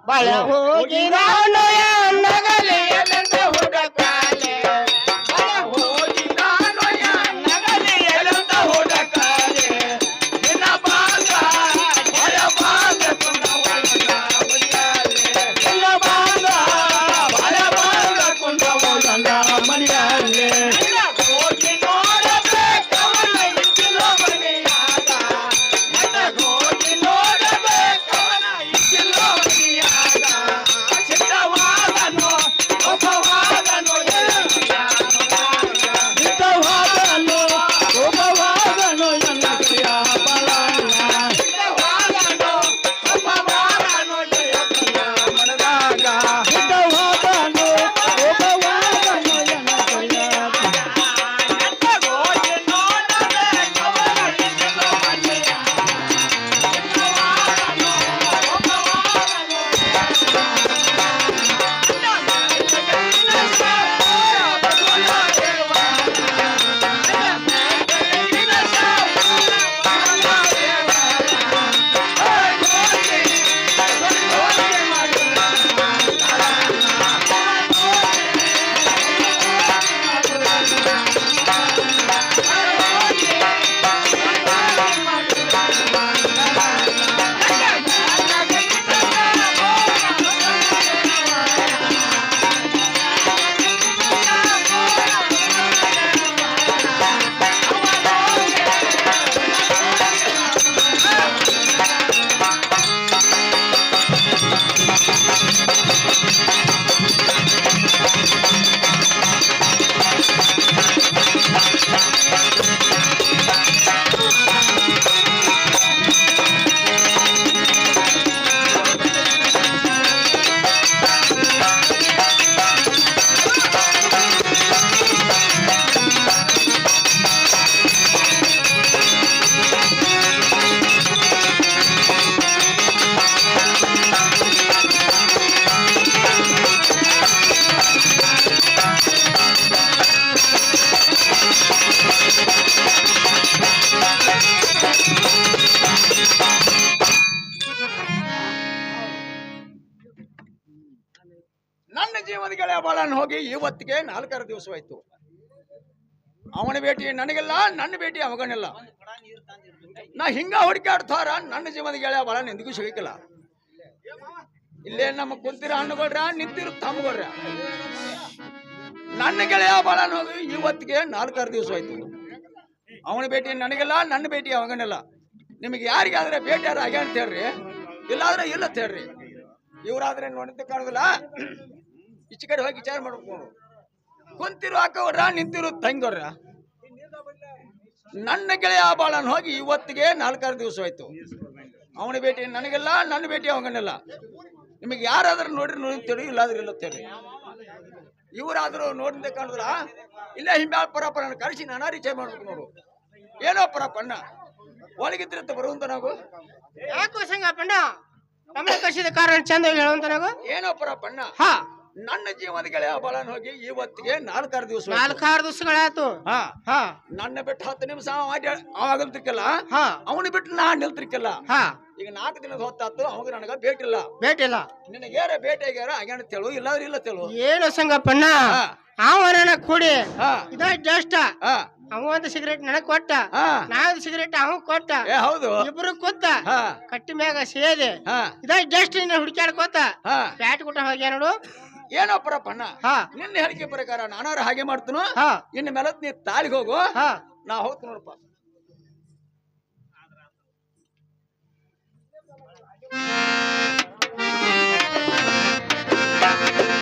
ಬಳ ಹೋಗಿ ನಗಲಿ ಹುಡುಕಾಲೆ ಹೋಗಿ ನಗಲಿ ಹುಡುಕಾಲೆ ನಿನ್ನ ಬಾಗ ಭಯ ಬಾಗ ನಿನ್ನ ಬಾಗ ಭಯ ಬಾಗ ಕುಂದವಲ್ಲ ಮನೆಯಲ್ಲಿ ಹೋಗಿ ನೋಡಬೇಕವನ ಇಚ್ಚಿಲೋ ಮನೆಯಾಗ ಹೋಗಿ ನೋಡಬೇಕವನ ಇಚ್ಚಿಲೋ ಮನೆಯಾಗ ಸಿದ್ಧವಾದನು ಒಬ್ಬವಾದನು ಸಿದ್ಧವಾದನು ಒಬ್ಬವಾದನು ಎನ್ನ ಪ್ರಿಯ ಬಲನ ಸಿದ್ಧವಾದನು ಒಬ್ಬವಾದನು ಪ್ರಿಯ ಮನದಾಗ ಸಿದ್ಧವಾದನು ಒಬ್ಬವಾದನು ಎನ್ನ ಪ್ರಿಯ ಹೋಗಿ ನೋಡಬೇಕವನ ಇಚ್ಚಿಲೋ ಮನೆಯಾಗ ನನ್ನ ಜೀವದ ಗೆಳೆಯ ಬಾಳನ್ ಹೋಗಿ ಇವತ್ತಿಗೆ 4 ದಿವಸವಾಯ್ತು. ಅವನ ಭೇಟಿ ನನಗಿಲ್ಲ, ನನ್ನ ಭೇಟಿ ಅವಗನಿಲ್ಲ. ನಾ ಹಿಂಗ ಹುಡುಕಾಡ್ತಾರ ನನ್ನ ಜೀವದ ಗೆಳೆಯ ಬಾಳನ್ ಎಂದಿಗೂ ಸಿಗಕ್ಕಿಲ್ಲ. ಇಲ್ಲೇ ನಮ್ಮ ಕುಂತಿರ ಹಣ್ಣುಗಳ್ರ ನಿಂತಿರು ತಮ್ಮಗಳ್ರ ನನ್ನ ಗೆಳೆಯ ಬಾಳನ್ ಹೋಗಿ ಇವತ್ತಿಗೆ 4 ದಿವಸವಾಯ್ತು. ಅವನ ಭೇಟಿ ನನಗಿಲ್ಲ, ನನ್ನ ಭೇಟಿ ಅವಗನಿಲ್ಲ. ನಿಮಗೆ ಯಾರಿಗಾದ್ರೆ ಭೇಟಿ ಯಾರು ಆಗ್ಯ ಅಂತ ಹೇಳ್ರಿ, ಇಲ್ಲಾದ್ರೆ ಇಲ್ಲ ಅಂತ ಹೇಳ್ರಿ. ಇವರಾದ್ರೆ ನೋಡಿದ್ದ ಕಾಣುದಿಲ್ಲ, ಈಚೆ ಕಡೆ ಹೋಗಿ ವಿಚಾರ ಮಾಡ್ಬೇಕು. ಕುಂತಿರು ಹಾಕೋರ ನಿಂತಿರು ತಂಗೋರ್ರ ನನ್ನ ಗೆಳೆಯ ಬಾಳನ್ ಹೋಗಿ ಇವತ್ತಿಗೆ 4 ದಿವಸವಾಯ್ತು. ಅವನ ಭೇಟಿ ನನಗಿಲ್ಲ, ನನ್ನ ಭೇಟಿ ಅವಗನಿಲ್ಲ. ನಿಮಗೆ ಯಾರಾದ್ರೂ ನೋಡಿ ತೇಳಿ, ಇಲ್ಲಾದ್ರೆ ಇಲ್ಲ ತೇಳಿ. ಇವರಾದ್ರೂ ನೋಡಿದ್ದ ಕಾಣುದಿಲ್ಲ, ಇಲ್ಲೇ ಹಿಂಬ್ಯಾಳ ಪರಪ್ಪ ನನ್ನ ಕಳಿಸಿ ನಾನಾ ವಿಚಾರ ಮಾಡ್ಬೇಕು. ನೋಡು ಏನೋ ಪರಪ್ಪಣ್ಣ ಒಳಗಿದ್ರಂತ ಬರುವಂತ ನಾವು ಯಾಕೋ ಸಂಗಪ್ಪಣ್ಣ ನಮ್ಮ ಕಳಿಸಿದ ಕಾರಣ ಚಂದ ಹೇಳುವಂತ ನಾವು ಏನೋ ಪರಪ್ಪಣ್ಣ. ನನ್ನ ಜೀವದ ಗೆಳೆಯ ಬಾಳನ್ ಹೋಗಿ ಇವತ್ತಿಗೆ 4 ದಿವಸ 4 ದಿವಸಗಳಾಯ್ತು. ನನ್ನ ಬಿಟ್ಟು 10 ನಿಮಿಷ ಅವಾಗಲ್ತಿರ್ಕಲ್ಲ, ಅವನು ಬಿಟ್ಟು ನಾ ನಿಲ್ತಿರ್ಕಲ್ಲ. ಈಗ 4 ದಿನದ ಹೊತ್ತಾತು, ಅವಾಗ ನನಗ ಭೇಟಿಲ್ಲ. ನಿನಗೇರ ಭೇಟಿ ಆಗ್ಯಾರ ಆಗ್ಯಾನ ತೇಳು, ಇಲ್ಲಾದ್ರೆ ಇಲ್ಲ ತೇಳು. ಏನು ಸಂಗಪ್ಪಣ್ಣ ಅವನ ಕೂಡಿ ಇದ ಜಸ್ಟ್ ಅವ ಒಂದು ಸಿಗರೇಟ್ ನನಗ್ ಕೊಟ್ಟ, ನಾವೊಂದು ಸಿಗರೇಟ್ ಅವ ಕೊಟ್ಟ. ಹೌದು, ಇಬ್ರು ಕೂತ ಕಟ್ಟಿ ಮ್ಯಾಗ ಸೇದೆ ಇದ ಜಸ್ಟ್ ಹುಡುಕ್ಯಾಡ್ಕೋತ ಪ್ಯಾಟ್ ಕೊಟ್ಟ ಹೋಗ್ಯ ನೋಡು. ಏನೋ ಪರಪ್ಪಣ್ಣ, ನಿನ್ನ ಹೇಳಿಕೆ ಪ್ರಕಾರ ನಾನಾರು ಹಾಗೆ ಮಾಡ್ತೀನೋ. ಇನ್ನು ಮೇಲೆ ನೀ ತಾಳಿಗೆ ಹೋಗು, ನಾ ಹೋಗ್ತೀನಿ ನೋಡಪ್ಪ.